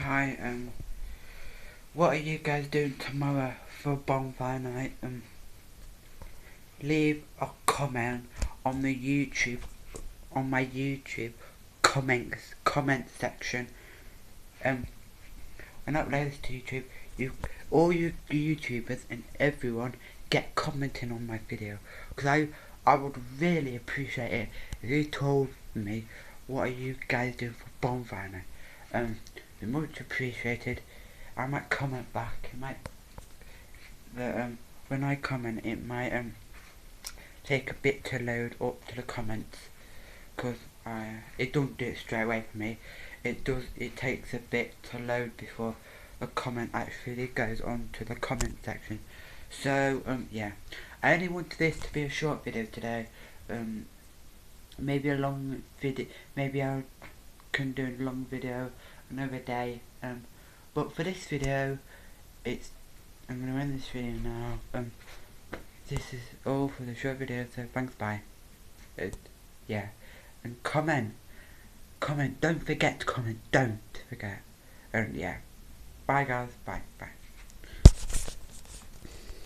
Hi, what are you guys doing tomorrow for Bonfire night? Leave a comment on the YouTube, on my YouTube comment section. When I upload this to YouTube, all you YouTubers and everyone get commenting on my video, because I would really appreciate it if you told me what are you guys doing for Bonfire night. Be much appreciated. I might comment back. It might when I comment, it might take a bit to load up to the comments, because it don't do it straight away for me. It takes a bit to load before a comment actually goes on to the comment section. So yeah, I only wanted this to be a short video today. Maybe a long video. Maybe I can do a long video another day. But for this video, I'm gonna end this video now. This is all for the short video. So thanks, bye. Yeah, and comment. Don't forget to comment. Don't forget. And yeah, bye guys. Bye.